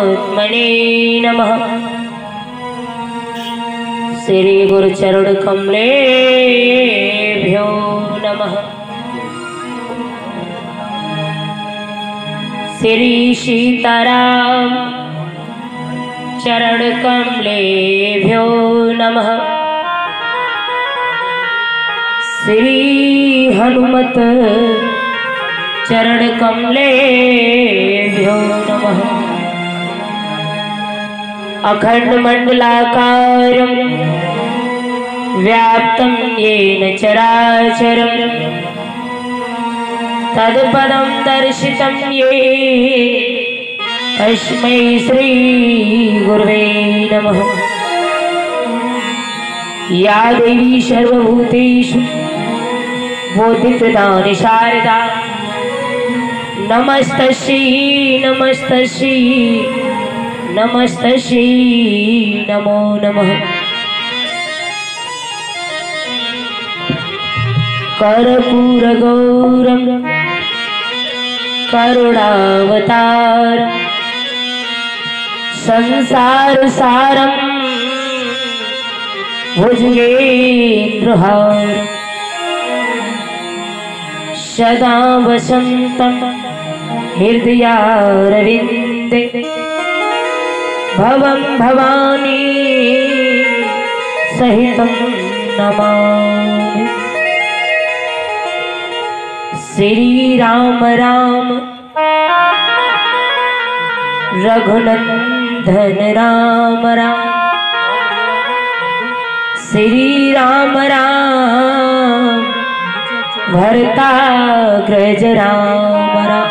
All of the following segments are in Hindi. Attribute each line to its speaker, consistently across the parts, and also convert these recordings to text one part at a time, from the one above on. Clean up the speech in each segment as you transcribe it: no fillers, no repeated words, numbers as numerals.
Speaker 1: परमात्मने नमः। श्री गुरु चरण कमलेभ्यो नमः। श्री सीताराम चरण कमलेभ्यो नमः। श्री हनुमत चरण कमलेभ्यो नमः। अखंड मंडलाकारं व्याप्तं येन चराचरं तत्पदं दर्शितं येन तस्मै श्री गुरवे नमः। या देवी सर्वभूतेषु बोधिप्रदान शारदा नमस्तस्यै नमस्तस्यै नमस्तस्यै नमो नमः। कर्पूरगौरं करुणावतारं संसारसारं भुजगेन्द्रहारं सदा वसन्तं हृदयारविन्दे भवं भवानी सहितं नमामि। श्री राम राम रघुनंदन राम राम। श्री राम राम भरताग्रज राम राम।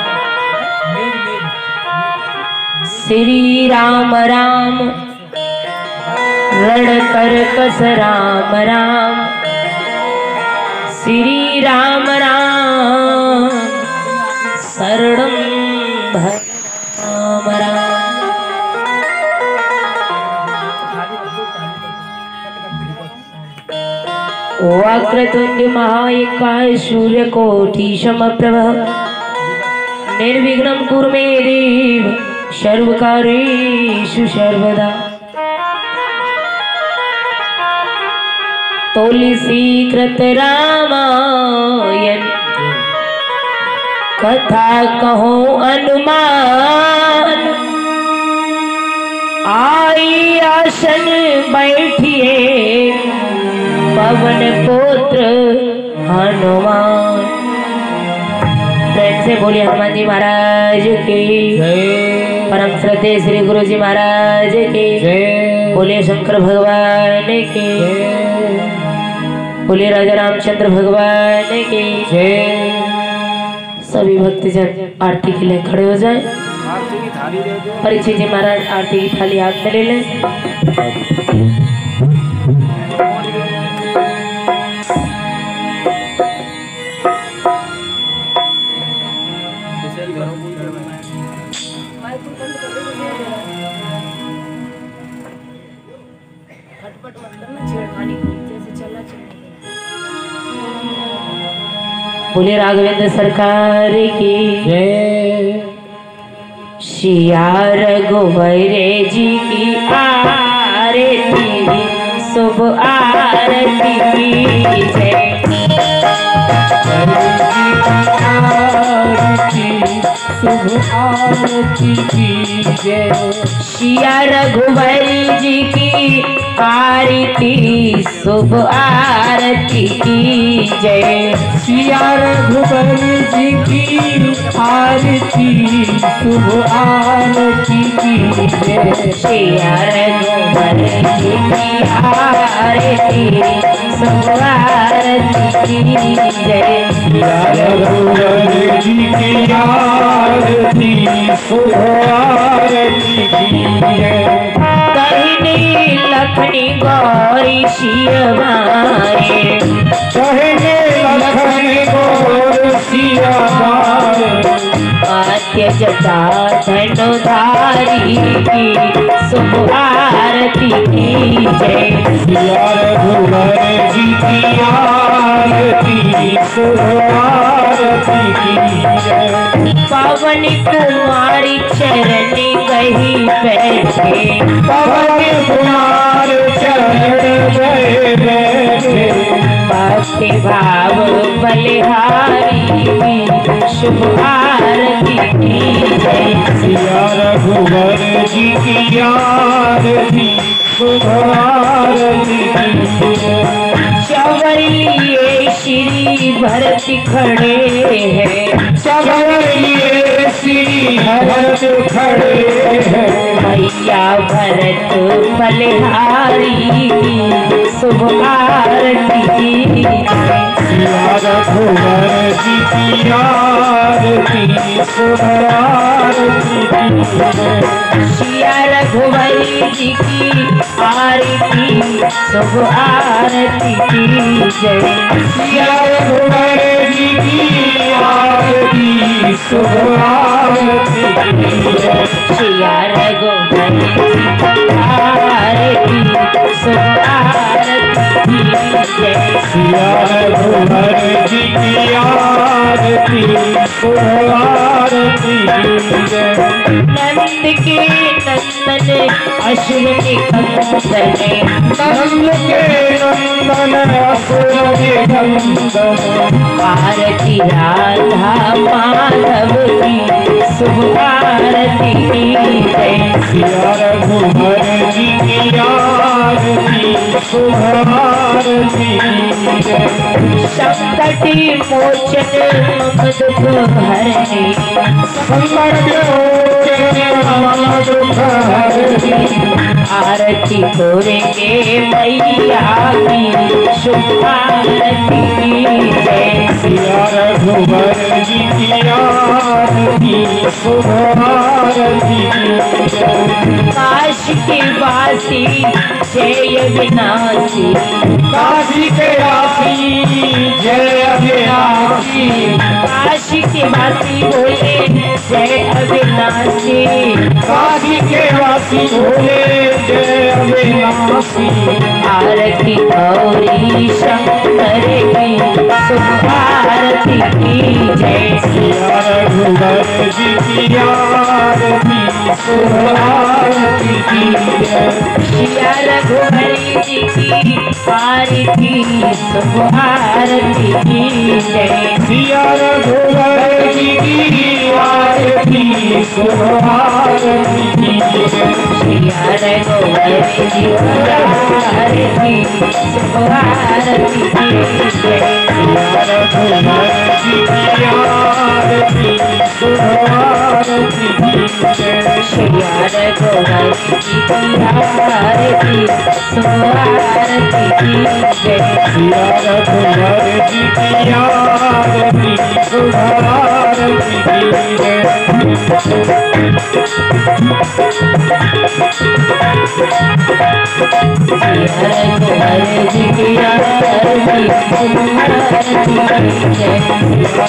Speaker 1: श्री राम राम रणकरकस राम राम। श्री राम राम शरणं भज राम राम। वक्रतुंड महाकाय सूर्यकोटि समप्रभ निर्विघ्नं कुरु मे देव सर्वकार्येषु सर्वदा। तुलसीकृत रामायण कथा कहो अनुमान। आई आसन बैठिए पवन पुत्र हनुमान। प्रेम से बोलिए हनुमान जी महाराज की परम श्रद्धेय श्री गुरु जी महाराज की बोलिए शंकर भगवान की बोलिए राजा रामचंद्र भगवान की सभी भक्तजन आरती के लिए खड़े हो जाएं। परीक्षित जी महाराज आरती की थाली हाथ में ले लें। बोले राघवेंद्र सरकार की जय। सिया रघुवर जी की आरती शुभ आरती की जय। शुभ आरती की जय। सिया रघुवर जी की आरती शुभ आरती की जय। सिया रघुवर जी की आरती शुभ आरती की जय। सिया रघुवर जी की आरती शुभ आरती की जय। सिया रघुवर जी की आरती शुभ आरती की जय। कहनी लखनी गौरी शिवाए कहने लखनी गौरी शिवाए। आद्य जटा धनुधारी की शुभ आरती की जय। सिया रघुवर जी की आरती शुभ आरती की जय। पवन कुमारी चरण गही बैठे
Speaker 2: पवन कुमार चरण गए बैठे
Speaker 1: भक्ति भाव बलिहारी शुभ आरती की जय।
Speaker 2: सिया रघुवर जी की आरती शुभ आरती की जय।
Speaker 1: चवरिए श्री भरत खड़े हैं
Speaker 2: चवरिए श्री भरत खड़े हैं
Speaker 1: मैया भरत बलिहारी शुभ आरती की जय।
Speaker 2: सिया रघुवर जी की आरती शुभ आरती की जय।
Speaker 1: सिया रघुवर जी की आरती शुभ आरती की जय।
Speaker 2: सिया रघुवर जी की आरती शुभ आरती की जय।
Speaker 1: सिया रघुवर जी की आरती शुभ आरती की जय।
Speaker 2: सिया रघुवर जी की आरती शुभ आरती की जय।
Speaker 1: नंद के नंदन अश्विनी कंदन
Speaker 2: नंद के नंदन असुर नंदन
Speaker 1: आरती राधा माधव की शुभ आरती की जय।
Speaker 2: सिया रघुवर जी की आरती शुभ आरती की जय।
Speaker 1: संकट मोचन मम दुख हरने
Speaker 2: संकट मोचन मम दुख हरने
Speaker 1: आरती करेंगे मैया की शुभ आरती की जय।
Speaker 2: सिया रघुवर जी की आरती शुभ आरती की जय।
Speaker 1: काशी के वासी जय विनाशी
Speaker 2: काशी के वासी जय अविनाशी
Speaker 1: काशी के वासी बोले जय अविनाशी
Speaker 2: काशी के वासी बोले जय अविनाशी।
Speaker 1: आरती गौरी शंकर की शुभ आरती की जय।
Speaker 2: सिया रघुवर जी की आरती शुभ आरती की जय।
Speaker 1: सिया रघुवर जी की आरती शुभ आरती की जय।
Speaker 2: सिया रघुवर जी की आरती शुभ आरती की जय।
Speaker 1: सिया रघुवर जी की आरती शुभ आरती की जय।
Speaker 2: सिया रघुवर जी की आरती शुभ आरती की जय।
Speaker 1: सिया रघुवर जी की आरती शुभ आरती की जय।
Speaker 2: सिया रघुवर जी की आरती शुभ आरती की जय।
Speaker 1: रघुवर जी की आरती शुभ आरती की जय।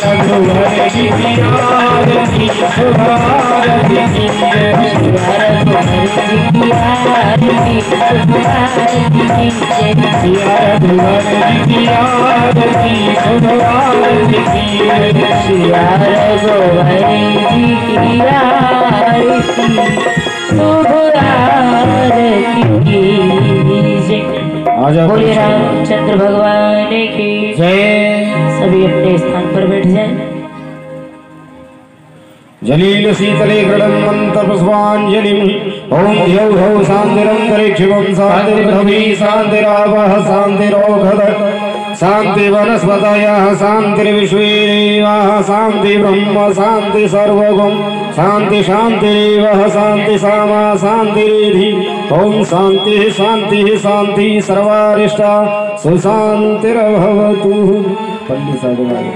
Speaker 2: रघुवर जी की आरती शुभ आरती की जय।
Speaker 1: रघुवर जी की आरती शुभ आरती की जय।
Speaker 2: सिया रघुवर जी की आरती शुभ आरती की जय।
Speaker 1: सिया रघुवर जी की आरती शुभ आरती की जय। बोले रामचंद्र भगवान की
Speaker 2: जय।
Speaker 1: सभी अपने स्थान पर बैठ जाएं।
Speaker 2: जलील शीतले गृणन्मन्त्र पुष्पाञ्जलिम् ओम ह्यौ हौ शान्तिरन्तरिक्षिवं शान्तिर्पृथिवी शान्तिरापः शान्तिरोषधयः शान्ति वनस्पतयः शान्तिर्विश्वे देवाः शान्ति ब्रह्म शान्ति सर्वगं शान्ति शान्तिरेव शान्ति सामा शान्तिरेधि ओम शान्तिः शान्तिः शान्तिः सर्वारिष्टा सुशान्तिर्भवतु। पल्ली साधुवाद।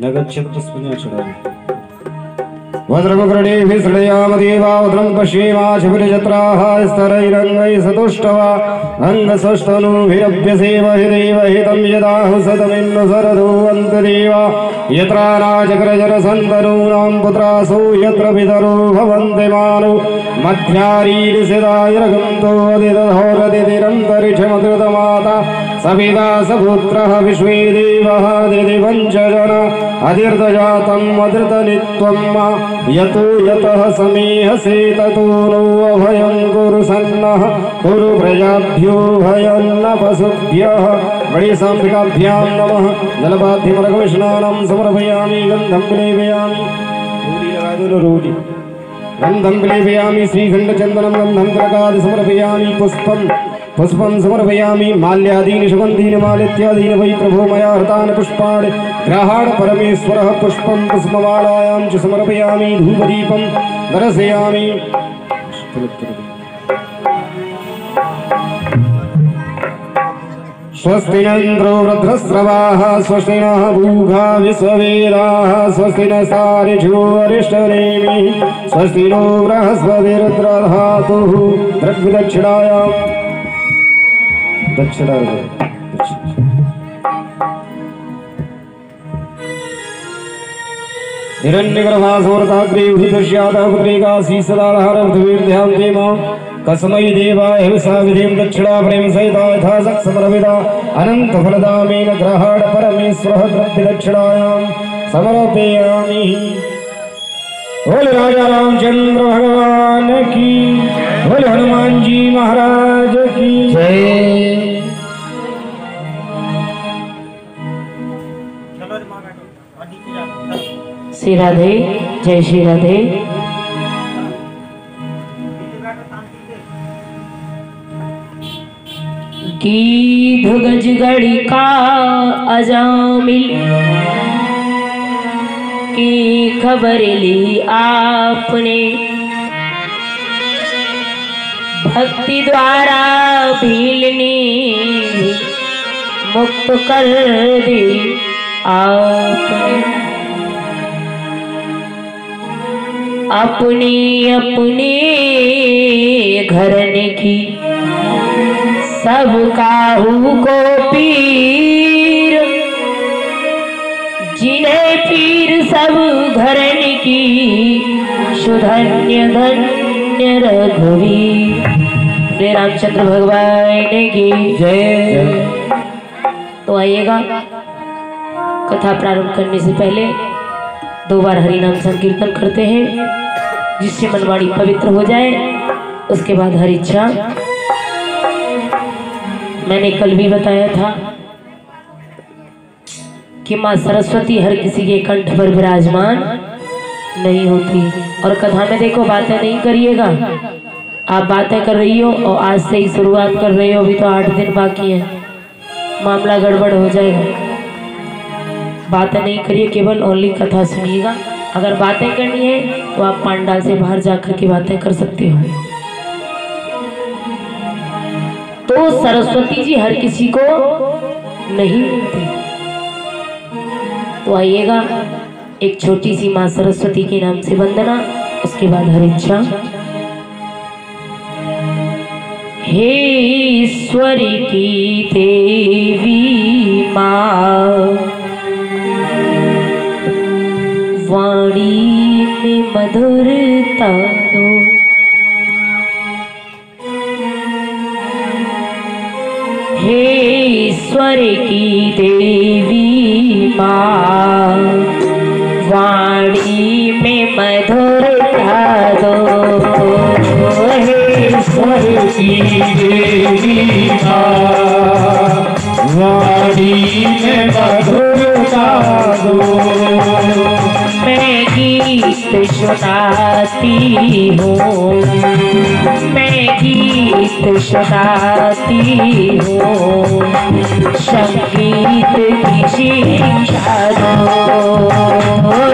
Speaker 2: नगच्छत् पुष्पञ्जलि
Speaker 3: वज्रमुकुरणे श्रृणयामदेवा उद्रं पश्येमाशुभिर्जत्राः स्तरैरङ्गैः सतुष्टवा अङ्गसस्तनूभिरभ्यसेव हिदैव हितं यदाहु सतमिन्नु सरधो अन्तदेवा यत्र राजकरजनसन्तनूनां पुत्रासो यत्र पितरो भवन्ति मानो मध्यारीरिसिदायरगन्तो अदिदधोरदितिरन्तरिक्षमकृतमाता सपिता सपुत्रः विश्वे देवः दिदिवञ्चजन अधीर्तजातम् अधृतनित्वं यतो यतः समीहसे ततो नो अभयं कुरु सन्नः कुरु प्रजाभ्यो भयं न पशुभ्यः गणेशाम्बिकाभ्यां नमः जलपाद्यमर्घविष्णानं समर्पयामि गन्धं लेपयामि गन्धं लेपयामि श्रीखण्डचन्दनं गन्धं तिलकादि समर्पयामि पुष्पं समर्पयामि माल्यादीनि सुगन्धीनि मालित्यादीनि वै प्रभो मया हृतानि पुष्पाणि ग्रहाण परमेश्वरः पुष्पं पुष्पमालायां च समर्पयामि धूपदीपं दर्शयामि स्वस्ति न इन्द्रो वृद्धस्रवाः स्वस्ति नः भूगा विश्ववेदाः स्वस्ति न सारिषो अरिष्टनेमिः स्वस्ति नो बृहस्पतिरुद्रधातुः द्रव्यदक्षिणायां हिरण्यगर्भासोरताग्रे उदितश्यातः पुत्रेकासी सदाधार पृथिवीर्ध्यां देमा कस्मै देवाय हविषा विधिं दक्षिणा प्रेम सहिता यथा समर्पिता अनन्तफलदामेन ग्रहाण परमेश्वरः द्रव्यदक्षिणायां समर्पयामि। बोल राजा रामचंद्र भगवान की, बोल हनुमान जी महाराज की जय।
Speaker 1: श्री राधे, जय श्री राधे। गीध गजगड़ी का अजामिल की खबर ली आपने, भक्ति द्वारा भीलनी मुक्त कर दी आपने। अपनी अपनी घरने की सब काहू को पीर, जिन्हें पीर सब घरन की सुधन्य धन्य रघुवीर। श्री रामचंद्र भगवान की जय। तो आइएगा, कथा प्रारंभ करने से पहले 2 बार हरि नाम संकीर्तन करते हैं, जिससे मनवाणी पवित्र हो जाए। उसके बाद हरि इच्छा। मैंने कल भी बताया था कि माँ सरस्वती हर किसी के कंठ पर विराजमान नहीं होती। और कथा में देखो, बातें नहीं करिएगा। आप बातें कर रही हो और आज से ही शुरुआत कर रही हो, अभी तो 8 दिन बाकी है, मामला गड़बड़ हो जाएगा। बातें नहीं करिए, केवल ओनली कथा सुनिएगा। अगर बातें करनी है तो आप पांडाल से बाहर जाकर के बातें कर सकते हो। तो सरस्वती जी हर किसी को नहीं मिलती। तो आइएगा, एक छोटी सी माँ सरस्वती के नाम से वंदना, उसके बाद हर इच्छा। हे ईश्वरी की देवी माँ, वाणी में मधुरता दो। हे ईश्वर की देवी माँ, वाणी में मधुरता दो। हे ईश्वर की देवी माँ, वाणी में मधुरता दो। मैं गीत सुनाती हूँ, मैं गीत सुनाती हूँ, संगीत की शिक्षा दो।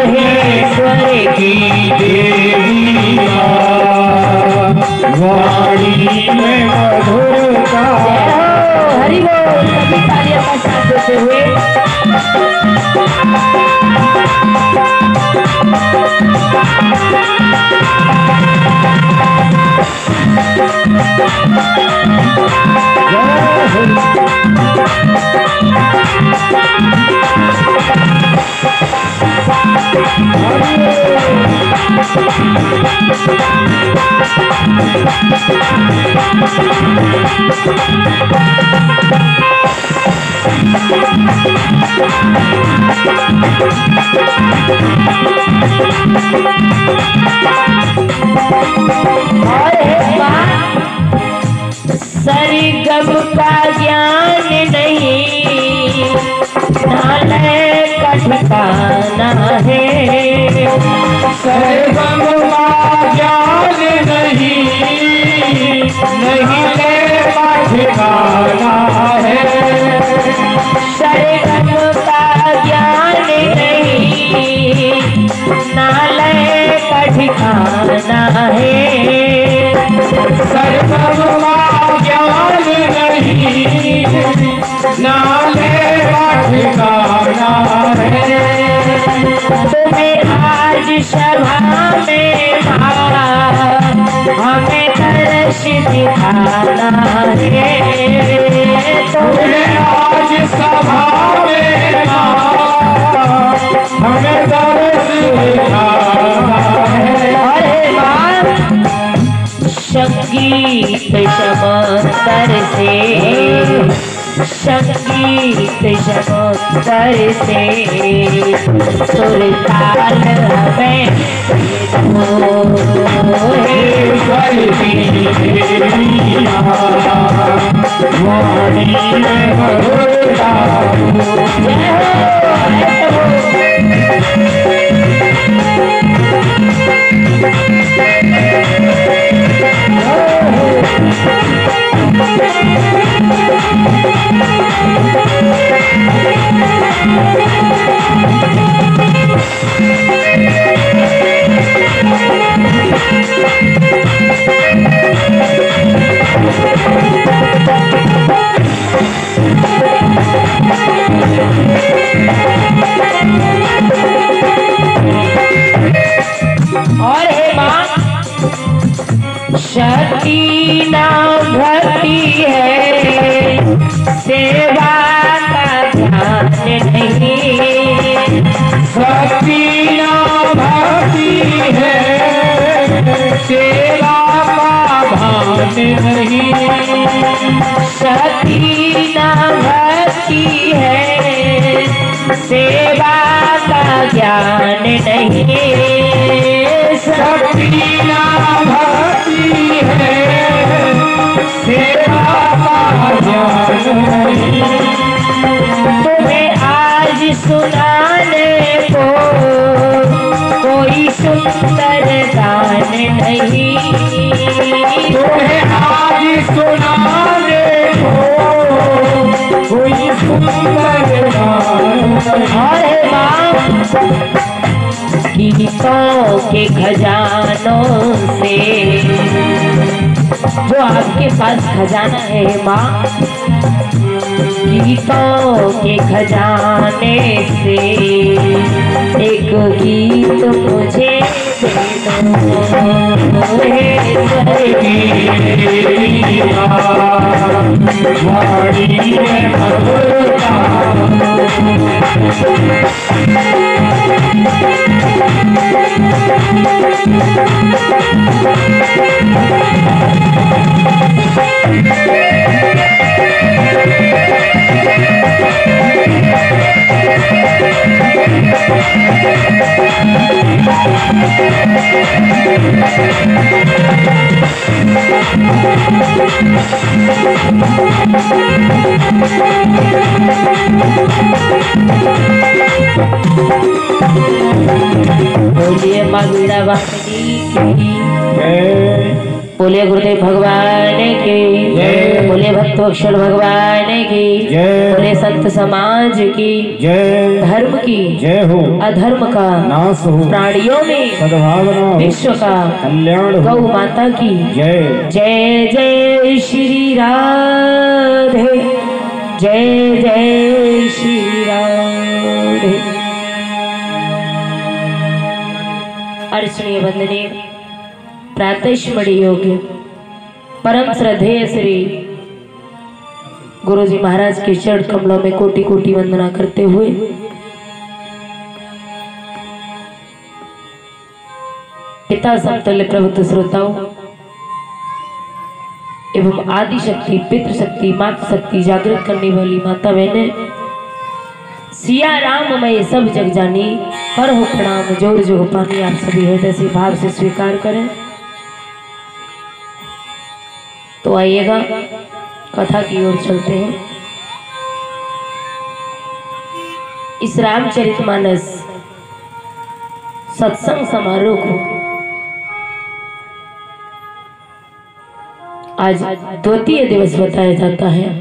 Speaker 1: हे ईश्वर की देवी माँ, वाणी में मधुरता। हरि बोल, सभी तालियां का साथ देते हुए। सरगम का ज्ञान नहीं, नालय का ठिकाना है।
Speaker 2: सरगम का ज्ञान नहीं, नहीं ले का ठिकाना है।
Speaker 1: सरगम का ज्ञान नहीं, नालय का ठिकाना है।
Speaker 2: सरगम का ज्ञान नहीं, नाले का ठिकाना है।
Speaker 1: तुम्हें आज सभा में हमें दर्श दिखाना है।
Speaker 2: तुम्हें आज सभा में हमें दर्श दिखाना है।
Speaker 1: अरे माँ संगीत समंदर से, संगीत समंदर से सुर ताल हमें और हे माँ शक्ति नाम भक्ति है, सेवा का ध्यान नहीं।
Speaker 2: भक्ति नाम भक्ति है, सेवा का भान नहीं।
Speaker 1: शक्ति नाम भक्ति है, सेवा का ज्ञान नहीं।
Speaker 2: शक्ति नाम भक्ति है, सेवा का ज्ञान नहीं।
Speaker 1: तुम्हें आज सुनाने को कोई सुंदर गान नहीं।
Speaker 2: तुम्हें आज सुनाने को कोई सुंदर गान नहीं।
Speaker 1: अरे माँ गीतों के खजानों से, जो आपके पास खजाना है माँ, गीतों के खजाने से एक गीत मुझे दे दो हे बोलिए माँ वीणा वाहिनी की, बोलिए गुरुदेव भगवान की, बोलिए भक्तवत्सल भगवान की, बोलिए संत समाज की
Speaker 3: जय,
Speaker 1: धर्म की
Speaker 3: जय हो,
Speaker 1: अधर्म का
Speaker 3: नाश हो,
Speaker 1: प्राणियों में
Speaker 3: सद्भावना हो,
Speaker 1: विश्व का
Speaker 3: कल्याण हो,
Speaker 1: गौ माता की
Speaker 3: जय।
Speaker 1: जय जय श्री राधे, जय जय श्री राधे। अर्चनीय वंदनीय प्रातस्मरणीय योग्य परम श्रद्धेय श्री गुरु जी महाराज के चरण कमलों में कोटि कोटि वंदना करते हुए पिता समतुल्य प्रभुत्व श्रोताओं एवं आदि शक्ति पितृ शक्ति मातृ शक्ति जागृत करने वाली माता बहने सिया राम मैं सब जग जानी कर हो प्रणाम जोर जो पानी आप सभी हृदय से भाव से स्वीकार करें। तो आइएगा कथा की ओर चलते हैं। इस रामचरितमानस सत्संग समारोह को आज द्वितीय दिवस बताया जाता है।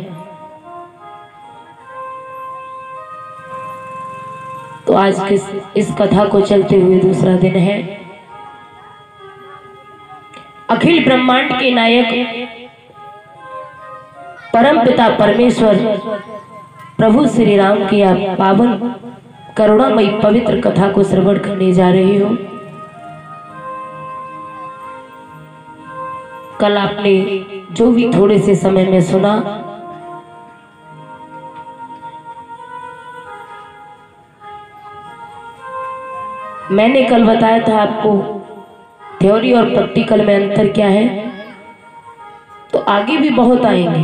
Speaker 1: तो आज इस कथा को चलते हुए दूसरा दिन है। अखिल ब्रह्मांड के नायक परम पिता परमेश्वर प्रभु श्री राम की आप पावन करुणामयी पवित्र कथा को श्रवण करने जा रहे हो। कल आपने जो भी थोड़े से समय में सुना मैंने कल बताया था आपको थ्योरी और प्रैक्टिकल में अंतर क्या है। तो आगे भी बहुत आएंगे।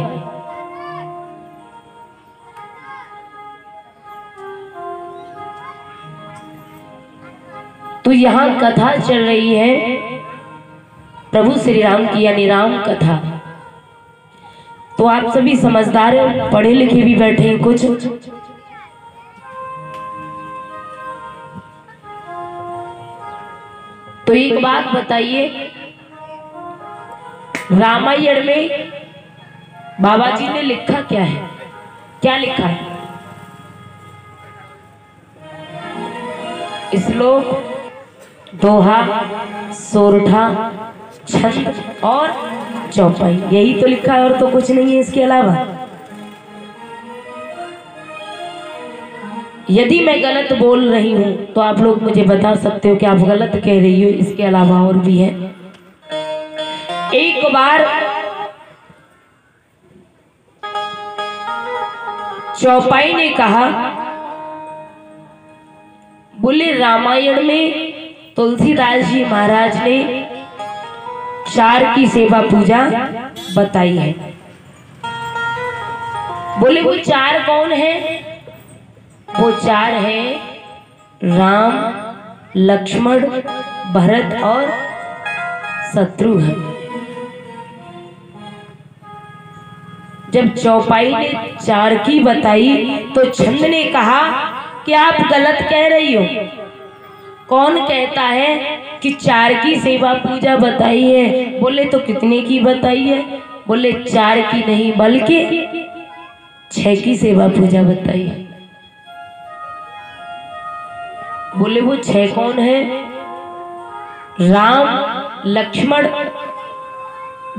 Speaker 1: तो यहां कथा चल रही है प्रभु श्री राम की यानी राम कथा। तो आप सभी समझदार पढ़े लिखे भी बैठे हैं कुछ। तो एक बात बताइए, रामायण में बाबा जी ने लिखा क्या है? क्या लिखा है? श्लोक, दोहा, सोरठा, छंद और चौपाई, यही तो लिखा है और तो कुछ नहीं है इसके अलावा। यदि मैं गलत बोल रही हूं तो आप लोग मुझे बता सकते हो कि आप गलत कह रही हो। इसके अलावा और भी है। एक बार चौपाई ने कहा, बोले रामायण में तुलसीदास जी महाराज ने 4 की सेवा पूजा बताई है। बोले वो 4 कौन है? वो 4 है राम, लक्ष्मण, भरत और शत्रुघ्न। जब चौपाई ने 4 की बताई तो छंद ने कहा कि आप गलत कह रही हो। कौन कहता है कि 4 की सेवा पूजा बताई है? बोले तो कितने की बताई है? बोले 4 की नहीं बल्कि 6 की सेवा पूजा बताई है। बोले वो 6 कौन है? राम, लक्ष्मण,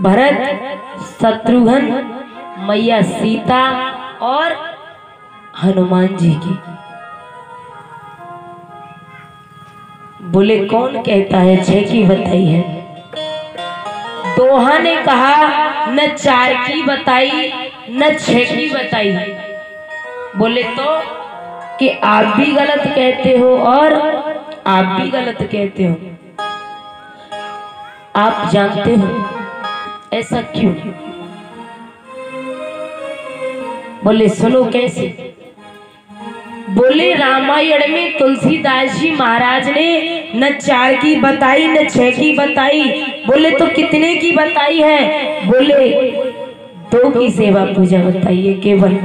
Speaker 1: भरत, शत्रुघ्न, मैया सीता और हनुमान जी की। बोले कौन कहता है 6 की बताई है? दोहा ने कहा न 4 की बताई न 6 की बताई। बोले तो कि आप भी गलत कहते हो और आप भी गलत कहते हो। आप जानते हो ऐसा क्यों? बोले सुनो कैसे। बोले रामायण में तुलसीदास जी महाराज ने न 4 की बताई न 6 की बताई। बोले तो कितने की बताई है? बोले 2 की सेवा पूजा बताई है केवल।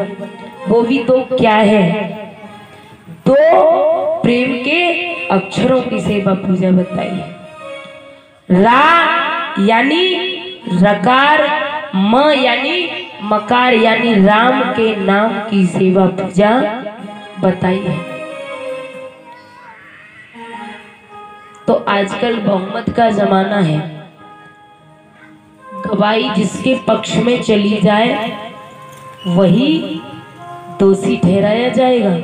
Speaker 1: वो भी 2 क्या है? 2 प्रेम के अक्षरों की सेवा पूजा बताई है। रा यानी रकार, म यानी मकार यानी राम के नाम की सेवा पूजा बताई है। तो आजकल बहुमत का जमाना है। गवाही जिसके पक्ष में चली जाए वही दोषी ठहराया जाएगा।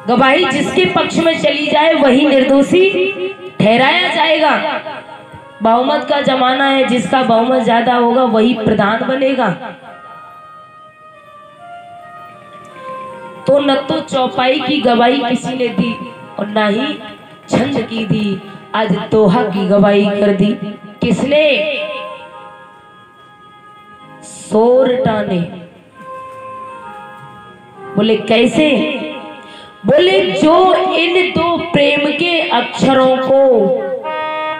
Speaker 1: गवाही जिसके पक्ष में चली जाए वही निर्दोषी ठहराया जाएगा। बहुमत का जमाना है, जिसका बहुमत ज्यादा होगा वही प्रधान बनेगा। तो न तो चौपाई की गवाही किसी ने दी और न ही छंद की दी, आज दोहा की गवाही कर दी। किसने? सोरठा ने। बोले कैसे? बोले जो इन दो प्रेम के अक्षरों को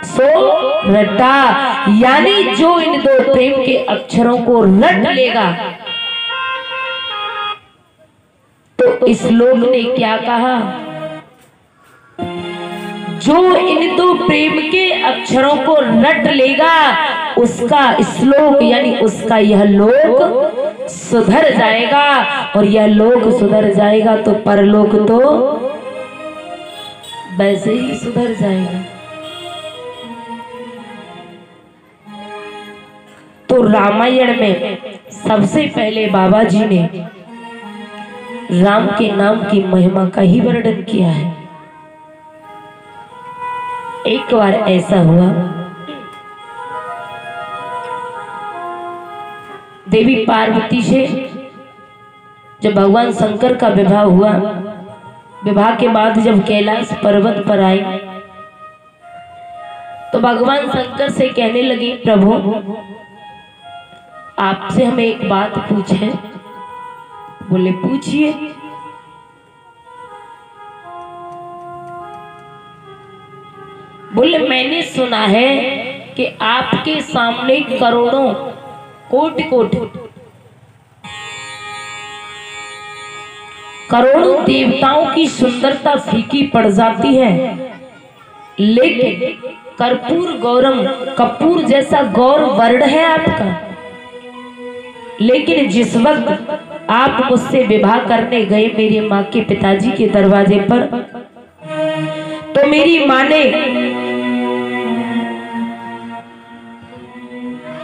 Speaker 1: सो रटा, यानी जो इन दो प्रेम के अक्षरों को रट लेगा। तो इस लोक ने क्या कहा? जो इन दो प्रेम के अक्षरों को रट लेगा उसका श्लोक यानी उसका यह लोक सुधर जाएगा, और यह लोक सुधर जाएगा तो परलोक तो वैसे ही सुधर जाएगा। तो रामायण में सबसे पहले बाबा जी ने राम के नाम की महिमा का ही वर्णन किया है। एक बार ऐसा हुआ, देवी पार्वती से जब भगवान शंकर का विवाह हुआ, विवाह के बाद जब कैलाश पर्वत पर आई तो भगवान शंकर से कहने लगी, प्रभु आपसे हमें एक बात पूछे। बोले पूछिए। बोले मैंने सुना है कि आपके सामने करोड़ों कोटि करोड़ों देवताओं की सुंदरता फीकी पड़ जाती है, लेकिन कपूर जैसा गौर वर्ण है आपका। लेकिन जिस वक्त आप मुझसे विवाह करने गए मेरी माँ के पिताजी के दरवाजे पर, तो मेरी माँ ने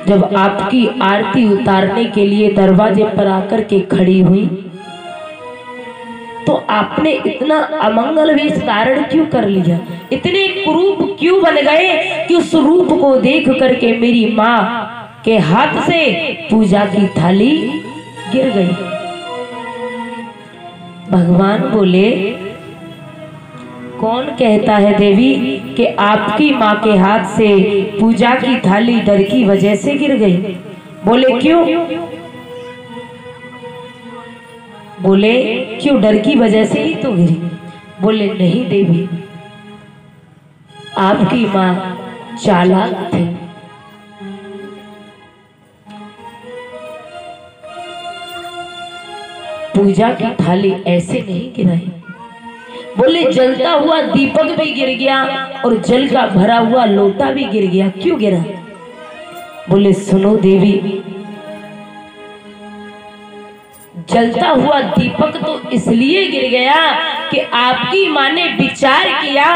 Speaker 1: जब आपकी आरती उतारने के लिए दरवाजे पर आकर के खड़ी हुई तो आपने इतना अमंगल वेश धारण क्यों कर लिया, इतने कुरूप क्यों बन गए कि उस रूप को देख करके मेरी माँ के हाथ से पूजा की थाली गिर गई। भगवान बोले कौन कहता है देवी कि आपकी माँ के हाथ से पूजा की थाली डर की वजह से गिर गई? बोले क्यों? बोले क्यों, डर की वजह से ही तो गिरी। बोले नहीं देवी, आपकी माँ चालाक थी। पूजा की थाली ऐसे नहीं गिराई। बोले जलता हुआ दीपक भी गिर गया और जल का भरा हुआ लोटा भी गिर गया, क्यों गिरा? बोले सुनो देवी, जलता हुआ दीपक तो इसलिए गिर गया कि आपकी माँ ने विचार किया,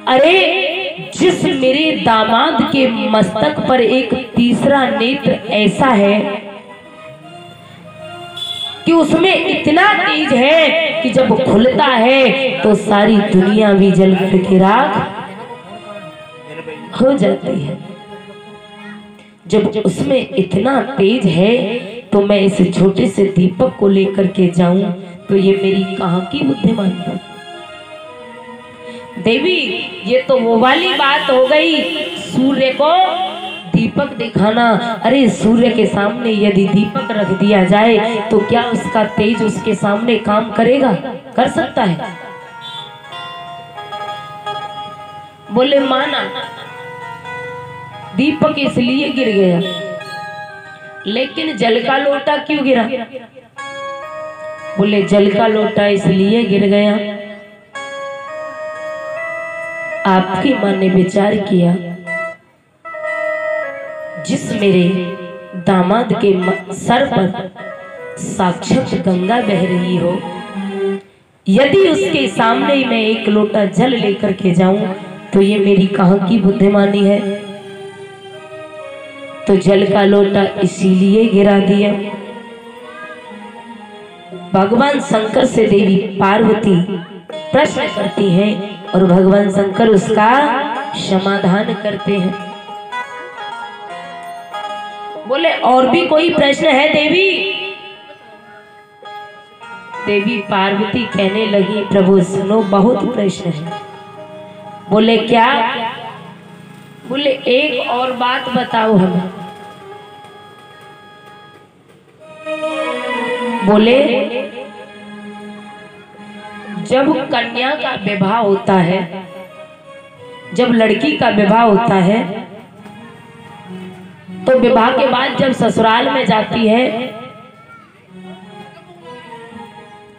Speaker 1: अरे जिस मेरे दामाद के मस्तक पर एक तीसरा नेत्र ऐसा है कि उसमें इतना तेज है कि जब खुलता है तो सारी दुनिया भी जल करके राख हो जाती है। जब उसमें इतना तेज है तो मैं इस छोटे से दीपक को लेकर के जाऊं तो ये मेरी कहाँ की बुद्धिमानी? देवी ये तो वो वाली बात हो गई, सूर्य को दीपक दिखाना। अरे सूर्य के सामने यदि दीपक रख दिया जाए तो क्या उसका तेज उसके सामने काम करेगा? कर सकता है? बोले माना दीपक इसलिए गिर गया, लेकिन जल का लोटा क्यों गिरा? बोले जल का लोटा इसलिए गिर गया, आपकी मां ने विचार किया जिस मेरे दामाद के सर पर साक्षात गंगा बह रही हो, यदि उसके सामने मैं एक लोटा जल लेकर के जाऊं तो ये मेरी कहाँ की बुद्धिमानी है? तो जल का लोटा इसीलिए गिरा दिया। भगवान शंकर से देवी पार्वती प्रश्न करती हैं और भगवान शंकर उसका समाधान करते हैं। बोले और भी कोई प्रश्न है देवी? देवी पार्वती कहने लगी प्रभु सुनो बहुत प्रश्न है। बोले क्या? बोले एक और बात बताओ हमें। बोले जब कन्या का विवाह होता है, जब लड़की का विवाह होता है, तो विवाह के बाद जब ससुराल में जाती है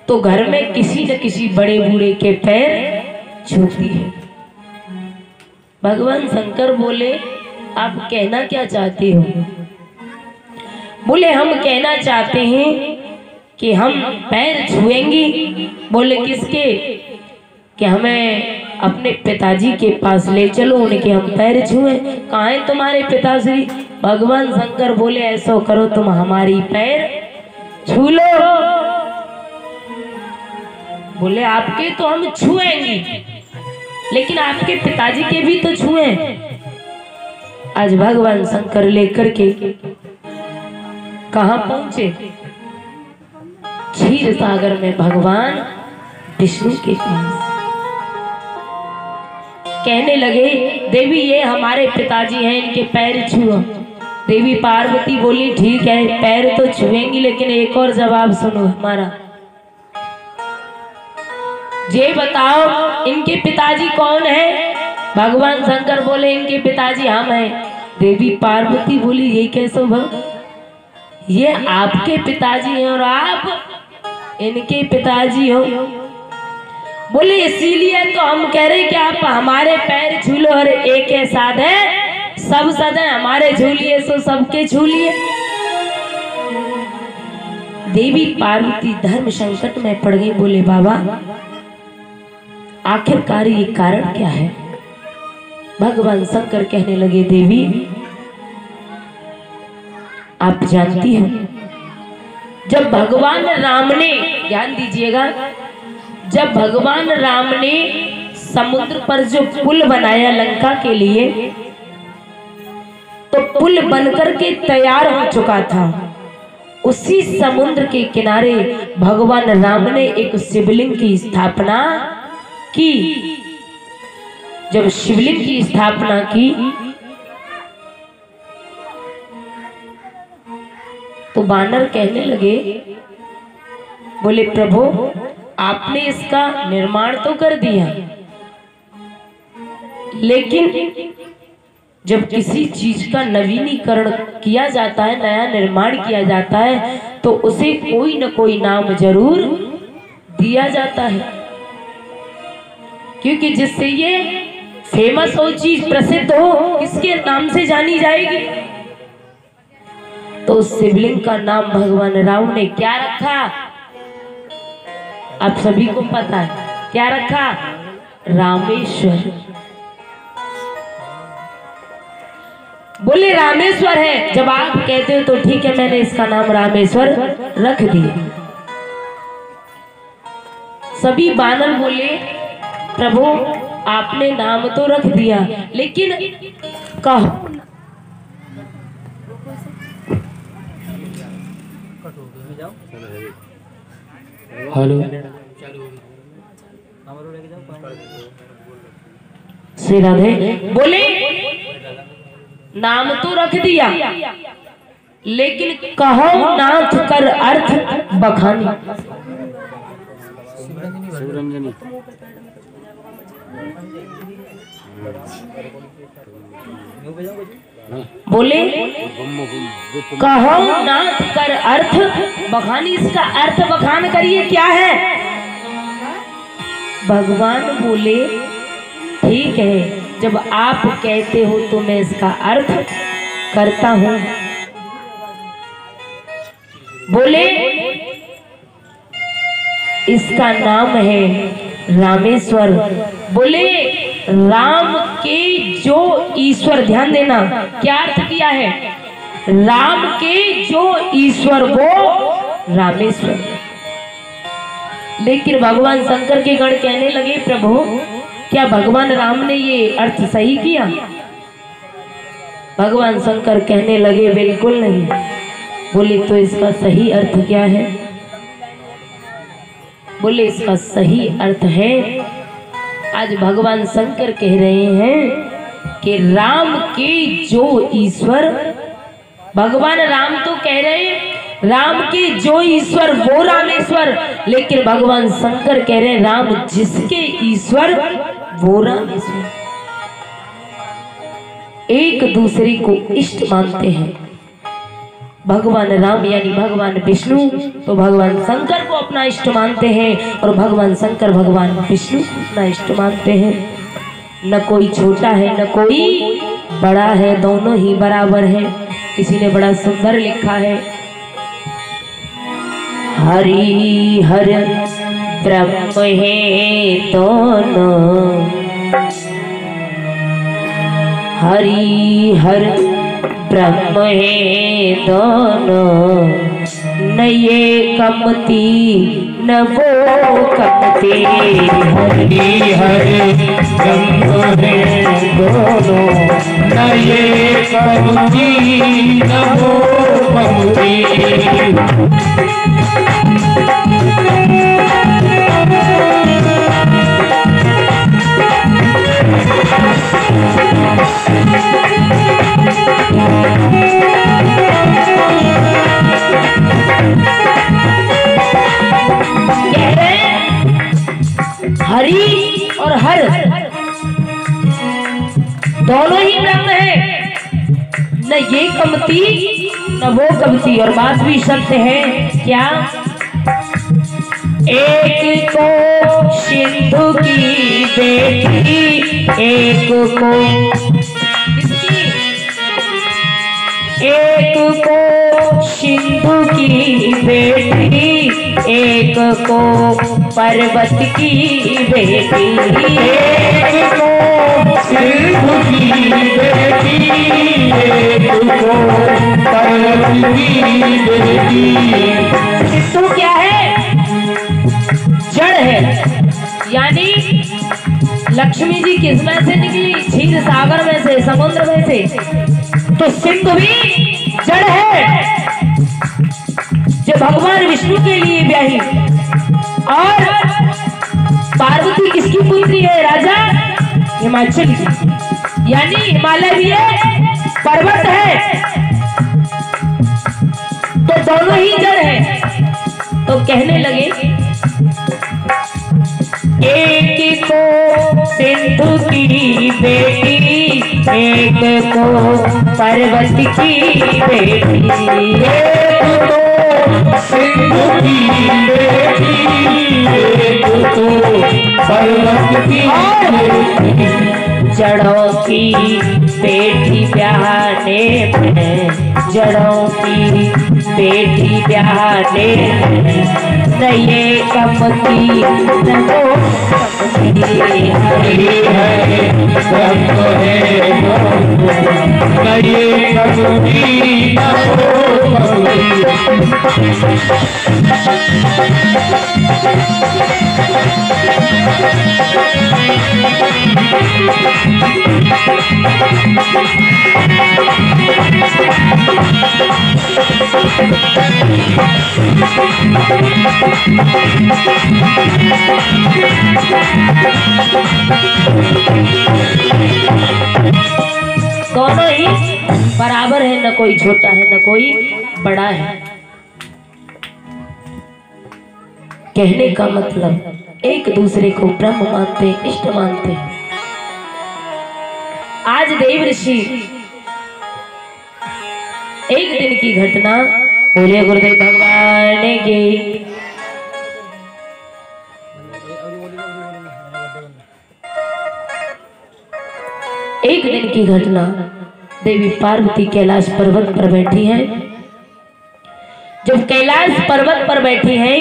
Speaker 1: तो घर में किसी न किसी बड़े बूढ़े के पैर छूती है। भगवान शंकर बोले आप कहना क्या चाहते हो? बोले हम कहना चाहते हैं कि हम पैर छुएंगी। बोले किसके? कि हमें अपने पिताजी के पास ले चलो, उनके हम पैर छुए। कहाँ है तुम्हारे पिताश्री? भगवान शंकर बोले ऐसा करो तुम हमारी पैर छू लो। बोले आपके तो हम छुएंगी, लेकिन आपके पिताजी के भी तो छुए। आज भगवान शंकर लेकर के कहाँ पहुंचे? क्षीर सागर में भगवान विष्णु के पास। कहने लगे देवी ये हमारे पिताजी हैं, इनके पैर छुओ। देवी पार्वती बोली ठीक है पैर तो छुएंगी, लेकिन एक और जवाब सुनो हमारा। ये बताओ इनके पिताजी कौन है? भगवान शंकर बोले इनके पिताजी हम हैं। देवी पार्वती बोली ये कैसे भव? ये आपके पिताजी हैं और आप इनके पिताजी हो। बोले इसीलिए तो हम कह रहे कि आप हमारे पैर छू लो। और एक है साध है सब सद है, हमारे झूलिए सो सबके झूलिए। देवी पार्वती धर्म संकट में पड़ गई। बोले बाबा आखिरकार ये कारण क्या है? भगवान शंकर कहने लगे देवी आप जानती हो जब भगवान राम ने, ध्यान दीजिएगा, जब भगवान राम ने समुद्र पर जो पुल बनाया लंका के लिए, तो पुल बनकर के तैयार हो चुका था। उसी समुद्र के किनारे भगवान राम ने एक शिवलिंग की स्थापना की। जब शिवलिंग की स्थापना की तो बानर कहने लगे बोले प्रभु आपने इसका निर्माण तो कर दिया, लेकिन जब किसी चीज का नवीनीकरण किया जाता है, नया निर्माण किया जाता है, तो उसे कोई न कोई नाम जरूर दिया जाता है, क्योंकि जिससे ये फेमस हो, चीज प्रसिद्ध हो, किसके नाम से जानी जाएगी। तो उस शिवलिंग का नाम भगवान राम ने क्या रखा? आप सभी को पता है क्या रखा? रामेश्वर। बोले रामेश्वर है। जब आप कहते हो तो ठीक है, मैंने इसका नाम रामेश्वर रख दिया। सभी बानर बोले प्रभु आपने नाम तो रख दिया, लेकिन कहो हेलो श्री राधे। बोले नाम तो रख दिया, लेकिन कहो नाथ कर अर्थ बखानी। बोले कहो नाथ कर अर्थ बखानी। इसका अर्थ बखान करिए क्या है? भगवान बोले ठीक है, जब आप कहते हो तो मैं इसका अर्थ करता हूं। बोले इसका नाम है रामेश्वर। बोले राम के जो ईश्वर, ध्यान देना क्या अर्थ किया है? राम के जो ईश्वर वो रामेश्वर। लेकिन भगवान शंकर के गण कहने लगे प्रभु क्या भगवान राम ने ये अर्थ सही किया? भगवान शंकर कहने लगे बिल्कुल नहीं। बोले तो इसका सही अर्थ क्या है? बोले इसका सही अर्थ है, आज भगवान शंकर कह रहे हैं कि राम के जो ईश्वर, भगवान राम तो कह रहे हैं राम के जो ईश्वर वो रामेश्वर, लेकिन भगवान शंकर कह रहे हैं राम जिसके ईश्वर वो रामेश्वर। एक दूसरे को इष्ट मानते हैं। भगवान राम यानी भगवान विष्णु तो भगवान शंकर को अपना इष्ट मानते हैं, और भगवान शंकर भगवान विष्णु को अपना इष्ट मानते हैं। न कोई छोटा है न कोई बड़ा है, दोनों ही बराबर है। किसी ने बड़ा सुंदर लिखा है, हरि हर ब्रह्म है दोनों, हरि हर ब्रह्म है दोनों, न ये कमती न वो कमती।
Speaker 2: हरि हरि ब्रह्म है दोनों, न ये कमती न वो कमती।
Speaker 1: हरि और हर दोनों ही ब्रह्म है, न ये कमती न वो कमती। और बात भी सत्य है, क्या? एक को सिंधु की बेटी, एक को एक को सिंधु की बेटी, एक को पर्वत की बेटी।
Speaker 2: एक को सिंधु की बेटी, एक को पर्वत की बेटी।
Speaker 1: सिंधु क्या है? जड़ है, यानी लक्ष्मी जी किसमें से निकली? क्षीर सागर में से, समुद्र में से। तो सिंधु भी जड़ है जो भगवान विष्णु के लिए ब्याही। और पार्वती किसकी पुत्री है? राजा हिमाचल की, यानी हिमालय भी है, पर्वत है, तो दोनों ही जड़ है। तो कहने लगे एक को सिंधु की बेटी, एक को पर्वत की बेटी।
Speaker 2: एक को सिंधु की बेटी, एक को पर्वत की बेटी।
Speaker 1: जड़ों की बेटी ब्याहने में, जड़ों की बेटी ब्याहने में, न ये कमती न वो कमती।
Speaker 2: हरि हरि ब्रह्म है दोनों, न ये कमती न वो कमती।
Speaker 1: दोनों ही बराबर है, न कोई छोटा है न कोई बड़ा है। कहने का मतलब एक दूसरे को ब्रह्म मानते, इष्ट मानते हैं। आज देव ऋषि, एक दिन की घटना, बोले गुरुदेव भगवान की। एक दिन की घटना, देवी पार्वती कैलाश पर्वत पर बैठी हैं। जब कैलाश पर्वत पर बैठी हैं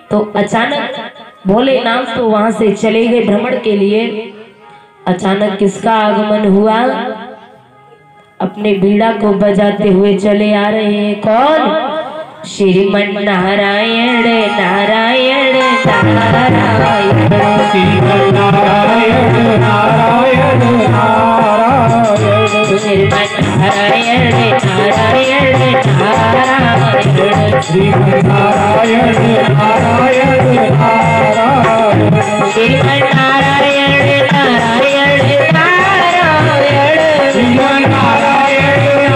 Speaker 1: तो अचानक भोलेनाथ तो वहां से चले गए भ्रमण के लिए। अचानक किसका आगमन हुआ? अपने बीड़ा को बजाते हुए चले आ रहे हैं। कौन? श्रीमन नारायण नारायण नारायण
Speaker 2: श्रीमन नारायण नारायण नारायण
Speaker 1: श्रीमन नारायण नारायण नारायण
Speaker 2: श्रीमन नारायण नारायण नारायण
Speaker 1: श्रीमन नारायण नारायण नारायण
Speaker 2: श्रीमन नारायण नारायण नारायण
Speaker 1: श्रीमन नारायण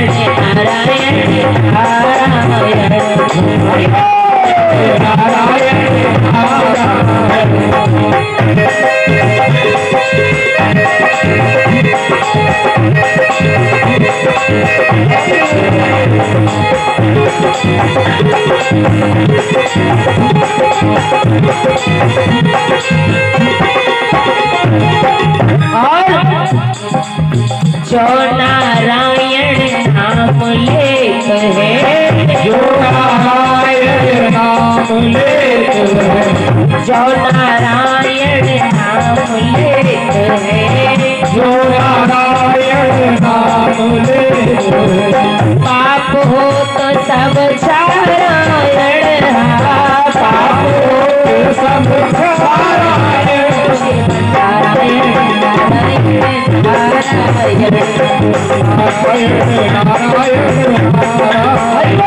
Speaker 1: नारायण नारायण जो नारायण नाम लेत है
Speaker 2: जो नारायण नाम लेत है
Speaker 1: जो नारायण नाम लेत है
Speaker 2: जो नारायण नाम लेत है
Speaker 1: पाप हो तो सब नारायण पाप हो
Speaker 2: सब नारायण
Speaker 1: नारायण नारायण नारायण
Speaker 2: नारायण नारायण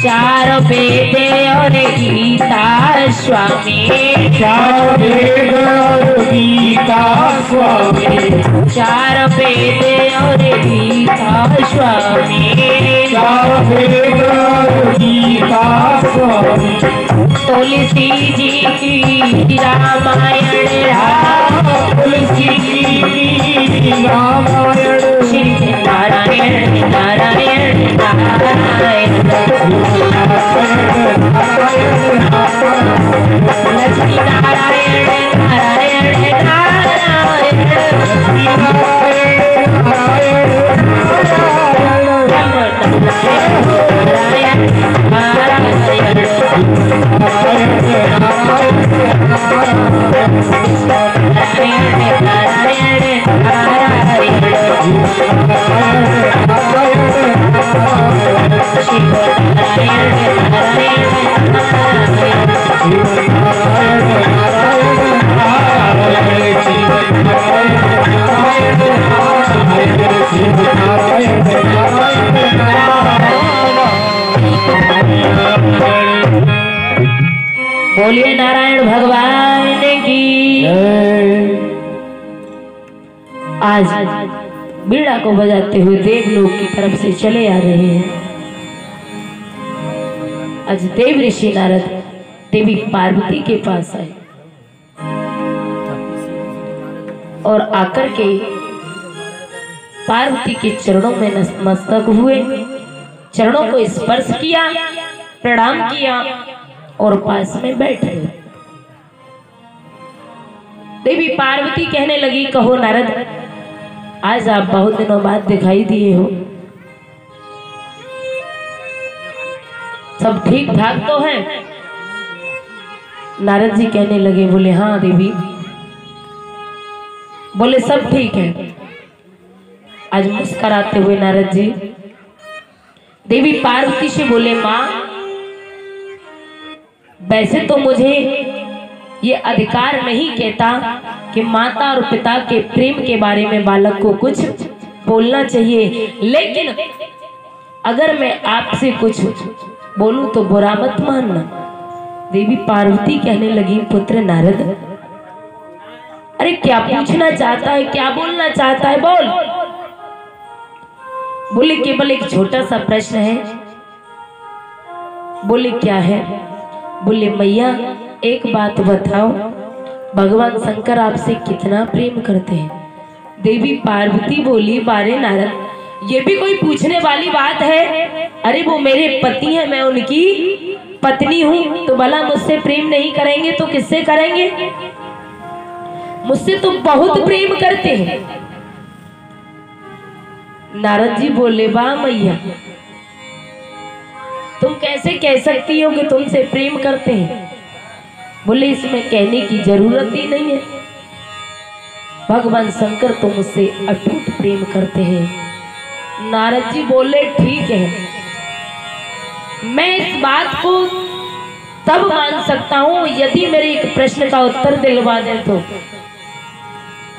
Speaker 1: चार वेद और गीता स्वामी
Speaker 2: चार वेद और गीता स्वामी
Speaker 1: चार वेद और गीता स्वामी
Speaker 2: चार वेद और गीता स्वामी
Speaker 1: तुलसी जी की रामायण
Speaker 2: तुलसी जी की रामायण
Speaker 1: श्री नारायण नारायण नारायण लक्ष्मी नारायण नारायण नारायण बोलिए नारायण भगवान की। आज बीड़ा को बजाते हुए देवलोक की तरफ से चले आ रहे हैं। आज देव ऋषि नारद देवी पार्वती के पास आए और आकर के पार्वती के चरणों में नतमस्तक हुए, चरणों को स्पर्श किया, प्रणाम किया और पास में बैठ गए। देवी पार्वती कहने लगी, कहो नारद, आज आप बहुत दिनों बाद दिखाई दिए हो, सब ठीक ठाक तो है? नारद जी कहने लगे, बोले हाँ देवी। बोले सब ठीक है। आज मुस्कुराते हुए नारद जी देवी पार्वती से बोले, माँ वैसे तो मुझे ये अधिकार नहीं कहता कि माता और पिता के प्रेम के बारे में बालक को कुछ बोलना चाहिए, लेकिन अगर मैं आपसे कुछ बोलूं तो बुरा मत मानना। देवी पार्वती कहने लगी, पुत्र नारद, अरे क्या पूछना चाहता है, क्या बोलना चाहता है, बोल। बोले केवल एक छोटा सा प्रश्न है। बोले क्या है? बोले मैया एक बात बताओ, भगवान शंकर आपसे कितना प्रेम करते हैं? देवी पार्वती बोली, बारे नारद, ये भी कोई पूछने वाली बात है? अरे वो मेरे पति हैं, मैं उनकी पत्नी हूं, तो भला मुझसे प्रेम नहीं करेंगे तो किससे करेंगे? मुझसे तो बहुत प्रेम करते हैं। नारद जी बोले, वाह मैया, तुम कैसे कह सकती हो कि तुमसे प्रेम करते हैं? बोले, इसमें कहने की जरूरत ही नहीं है, भगवान शंकर तो मुझसे अटूट प्रेम करते हैं। नारद जी बोले, ठीक है, मैं इस बात को तब मान सकता हूं यदि मेरे एक प्रश्न का उत्तर दिलवा दे तो।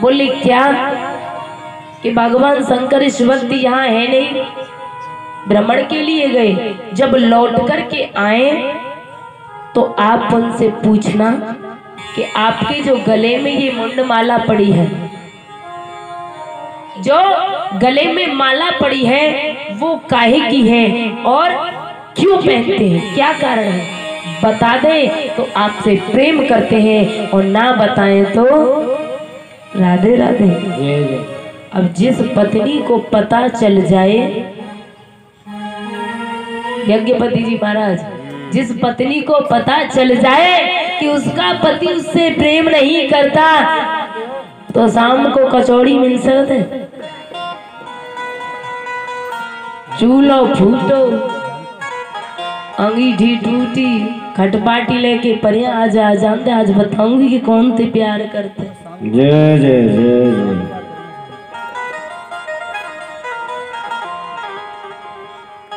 Speaker 1: बोले, क्या? कि भगवान शंकर इस वक्त यहाँ है नहीं, भ्रमण के लिए गए, जब लौट करके आए तो आप उनसे पूछना कि आपके जो गले में ये मुंडमाला पड़ी है, जो गले में माला पड़ी है, वो काहे की है और क्यों पहनते हैं, क्या कारण है? बता दें तो आपसे प्रेम करते हैं, और ना बताएं तो राधे राधे। अब जिस पत्नी को पता चल जाए, यज्ञपति जी महाराज, जिस पत्नी को पता चल जाए कि उसका पति उससे प्रेम नहीं करता, तो शाम को कचौड़ी मिल सकते, चूल्हा फूटो, अंगीठी टूटी, खटपाटी लेके परिया आज आ जानते, आज बताऊंगी कि कौन से प्यार करते।
Speaker 3: जय जय जय जय।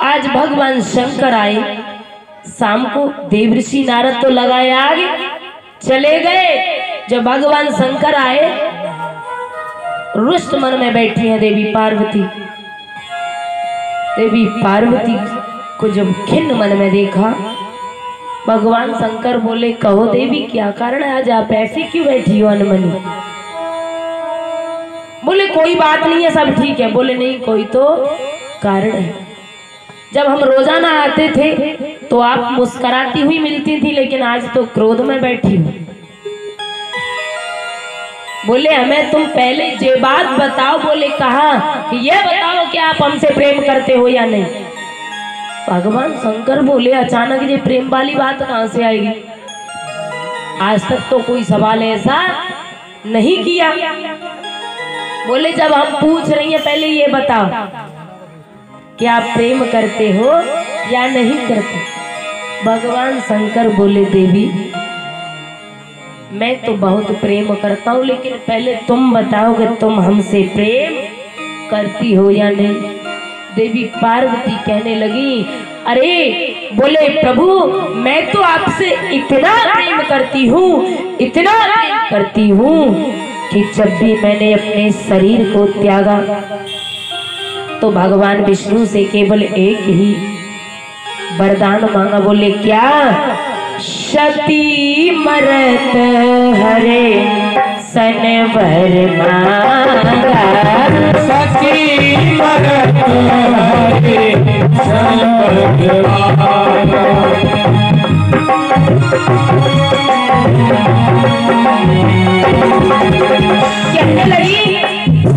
Speaker 1: आज भगवान शंकर आए, शाम को देवऋषि नारद तो लगाए आगे चले गए। जब भगवान शंकर आए, रुष्ट मन में बैठी है देवी पार्वती। देवी पार्वती को जब खिन्न मन में देखा, भगवान शंकर बोले, कहो देवी क्या कारण है, आज आप ऐसे क्यों बैठी हो अनमनी? बोले, कोई बात नहीं है, सब ठीक है। बोले, नहीं, कोई तो कारण है। जब हम रोजाना आते थे तो आप मुस्कुराती हुई मिलती थी, लेकिन आज तो क्रोध में बैठी हूँ। बोले, हमें तुम पहले ये बात बताओ। बोले, कहा कि ये बताओ कि आप हमसे प्रेम करते हो या नहीं। भगवान शंकर बोले, अचानक ये प्रेम वाली बात कहाँ से आएगी? आज तक तो कोई सवाल ऐसा नहीं किया। बोले, जब हम पूछ रही हैं, पहले ये बताओ कि आप प्रेम करते हो या नहीं करते? भगवान शंकर बोले, देवी मैं तो बहुत प्रेम करता हूँ, लेकिन पहले तुम बताओ कि तुम हमसे प्रेम करती हो या नहीं। देवी पार्वती कहने लगी, अरे बोले प्रभु, मैं तो आपसे इतना प्रेम करती हूँ, इतना प्रेम करती हूँ कि जब भी मैंने अपने शरीर को त्यागा तो भगवान विष्णु से केवल एक ही वरदान मांगा। बोले, क्या? सती मरत हरे सन वर मांगा,
Speaker 2: सती मरत हरे सन वर मांगा।
Speaker 1: कहने लगी,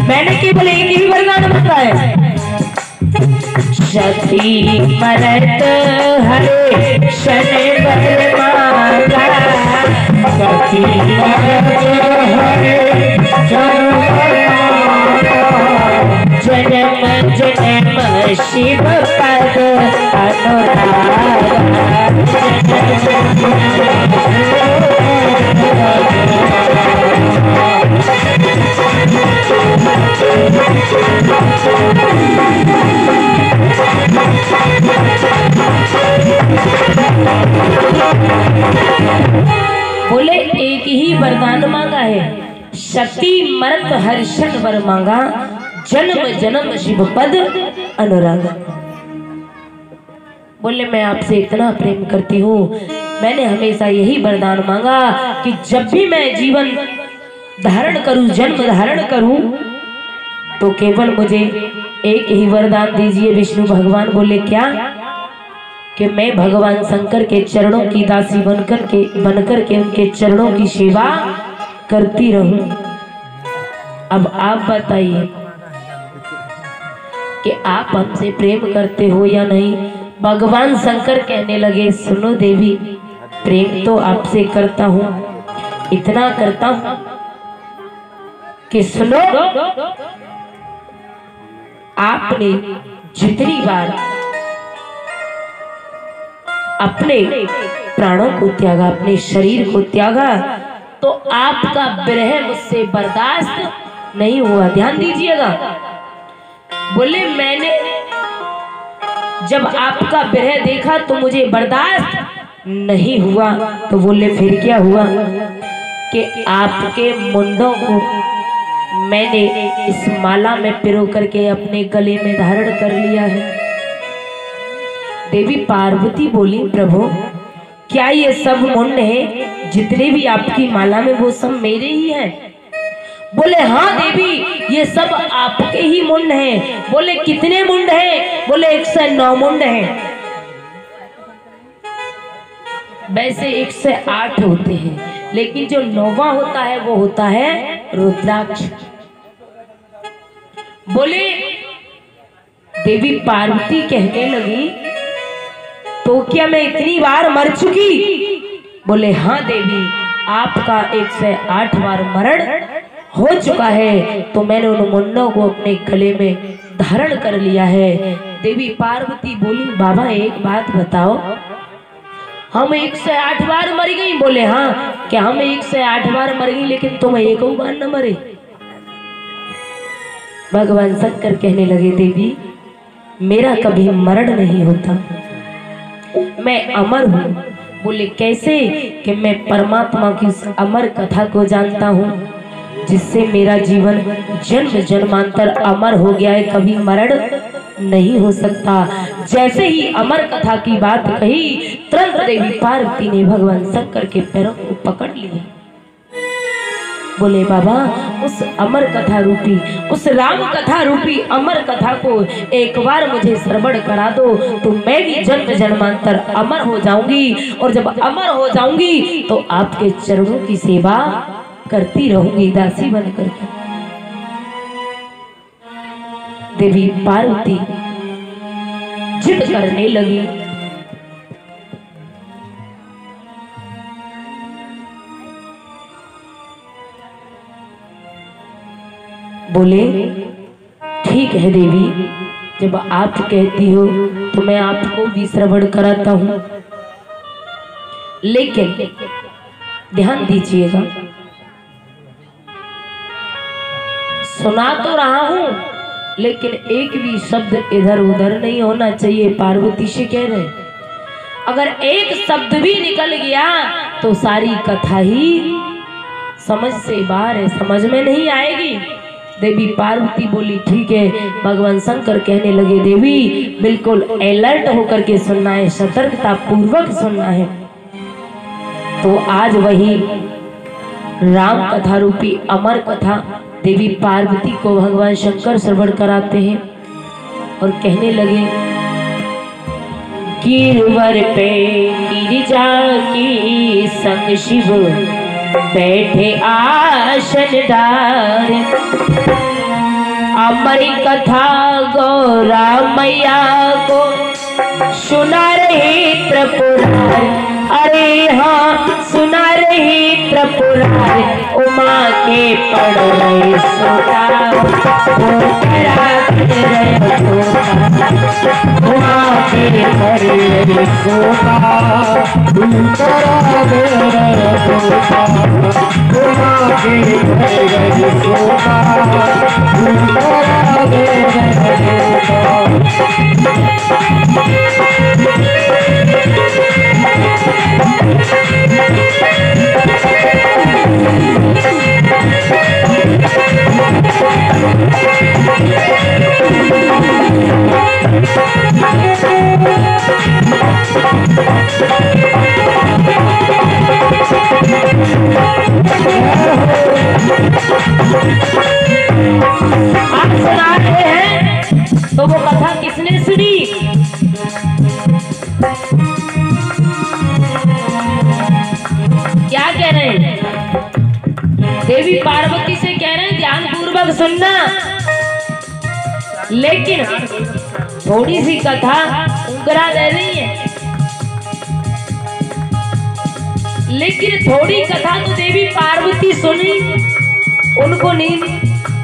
Speaker 1: मैंने केवल एक ही वरदान मांगा है, सती मरत हरे सन वर मांगा,
Speaker 2: सती मरत हरे सन वर मांगा।
Speaker 1: जन्म जन्म शिव पद अनुरागा। बोले, एक ही वरदान मांगा है, शक्ति मरत हर्षण वर मांगा, जन्म जन्म शिव पद अनुरागा। बोले, मैं आपसे इतना प्रेम करती हूँ, मैंने हमेशा यही वरदान मांगा कि जब भी मैं जीवन धारण करूं, जन्म धारण करूं, तो केवल मुझे एक ही वरदान दीजिए। विष्णु भगवान बोले, क्या? कि मैं भगवान शंकर के चरणों की दासी बनकर के उनके चरणों की सेवा करती रहूं। अब आप बताइए, कि आप हमसे प्रेम करते हो या नहीं। भगवान शंकर कहने लगे, सुनो देवी, प्रेम तो आपसे करता हूँ, इतना करता हूँ कि सुनो, आपने जितनी बार अपने प्राणों को त्यागा, अपने शरीर को त्यागा, तो आपका विरह मुझसे बर्दाश्त नहीं हुआ। ध्यान दीजिएगा, बोले मैंने जब आपका विरह देखा तो मुझे बर्दाश्त नहीं हुआ। तो बोले फिर क्या हुआ कि आपके मुंडों को मैंने इस माला में पिरो करके अपने गले में धारण कर लिया है। देवी पार्वती बोली, प्रभु क्या ये सब मुंड है, जितने भी आपकी माला में वो सब मेरे ही हैं? बोले हाँ देवी, ये सब आपके ही मुंड हैं। बोले कितने मुंड हैं? बोले 109 मुंड हैं। वैसे 108 होते हैं, लेकिन जो 9वां होता है वो होता है रुद्राक्ष। बोले देवी पार्वती कहने लगी, तो क्या मैं इतनी बार मर चुकी? बोले हाँ देवी, आपका 108 बार मरण हो चुका है, तो मैंने उन मुंडों को अपने गले में धारण कर लिया है। देवी पार्वती बोली, बाबा एक बात बताओ, हम 108 बार मर गई? बोले हाँ। क्या हम 108 बार मर गई, लेकिन तुम एक बार न मरे? भगवान शंकर कहने लगे, देवी मेरा कभी मरण नहीं होता, मैं अमर हूँ। बोले कैसे? कि मैं परमात्मा की उस अमर कथा को जानता हूँ जिससे मेरा जीवन जन्म जन्मांतर अमर हो गया है, कभी मरण नहीं हो सकता। जैसे ही अमर कथा की बात कही, तुरंत देवी पार्वती ने भगवान शंकर के पैरों को पकड़ लिया। बोले बाबा, उस अमर कथा रूपी, उस राम कथा रूपी अमर कथा को एक बार मुझे श्रवण करा दो, तो मैं भी जन्म जन्मांतर अमर हो जाऊंगी, और जब अमर हो जाऊंगी तो आपके चरणों की सेवा करती रहूंगी, दासी बनकर के। देवी पार्वती जिद करने लगी। बोले ठीक है देवी, जब आप कहती हो तो मैं आपको भी श्रवण कराता हूं, लेकिन ध्यान दीजिएगा, सुना तो रहा हूं लेकिन एक भी शब्द इधर उधर नहीं होना चाहिए। पार्वती से कह रहे, अगर एक शब्द भी निकल गया तो सारी कथा ही समझ से बाहर है, समझ में नहीं आएगी। देवी पार्वती बोली ठीक है। भगवान शंकर कहने लगे, देवी बिल्कुल अलर्ट होकर के सुनना है, सतर्कता पूर्वक सुनना है। तो आज वही राम कथा रूपी अमर कथा देवी पार्वती को भगवान शंकर श्रवण कराते हैं और कहने लगे, गिरवर पे गिरिजा की संग शिव बैठे आसन डार, अमर कथा गौरा मैया को सुना रही त्रिपुरार। अरे हाँ सुना रही त्रिपुरार, उमा के पड़ रहे सोता, उमा के पड़ रहे सोता, उमा के पड़ रहे सोता। आप सुना रहे हैं तो वो कथा किसने सुनी? क्या कह रहे हैं? देवी पार्वती से कह रहे हैं ध्यान पूर्वक सुनना। लेकिन थोड़ी सी कथा उंगरा दे रही है, लेकिन थोड़ी कथा तो देवी पार्वती सुनी, उनको नींद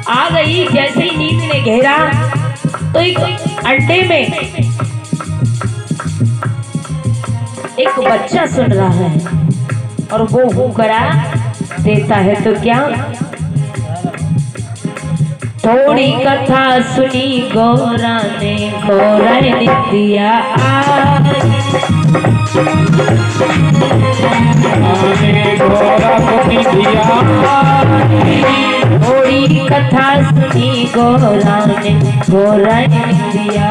Speaker 1: आ गई। जैसे ही नींद ने घेरा तो एक अंडे में एक बच्चा सुन रहा है और वो हुकरा देता है। तो क्या थोड़ी कथा सुनी गौरा ने दिया थोड़ी कथा सुनी गौरा ने दिया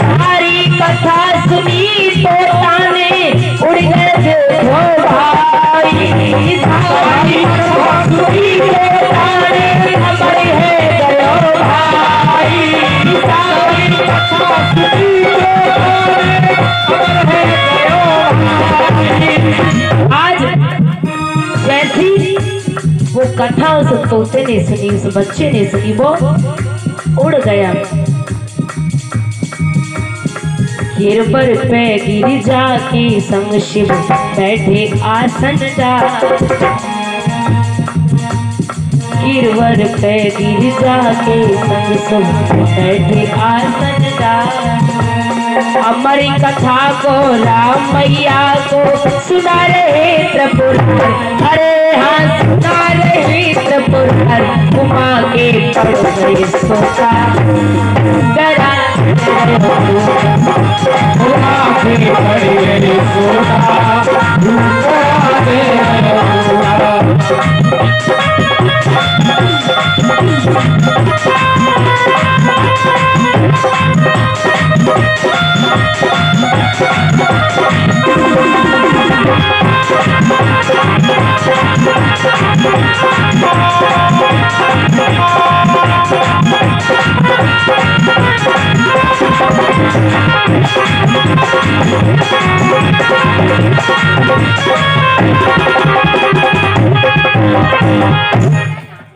Speaker 1: सारी कथा सुनी तोता ने उड़ गए भाई, सारी कथा सुनी तोता ने खबर है गयो भाई, सारी कथा सुनी तोता ने खबर है गयो भाई। आज जैसी वो कथा उस तोते ने सुनी, उस बच्चे ने सुनी, वो उड़ गया। गिरबर पे गिरिजा के संग शिव बैठे आसन डाल, गिरवर पे गिरिजा के संग शिव बैठे आसन डाल। अमर कथा को राम मैया को सुना रहे त्रिपुरार, अरे हाँ सुना रहे त्रिपुरार, उमा के पड़ सोता डरा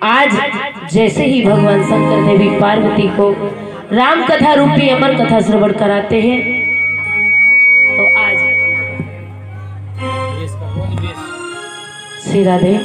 Speaker 1: आज जैसे ही भगवान शंकर देवी पार्वती को राम कथा रूपी अमर कथा श्रवण कराते हैं, तो आज श्री राधे।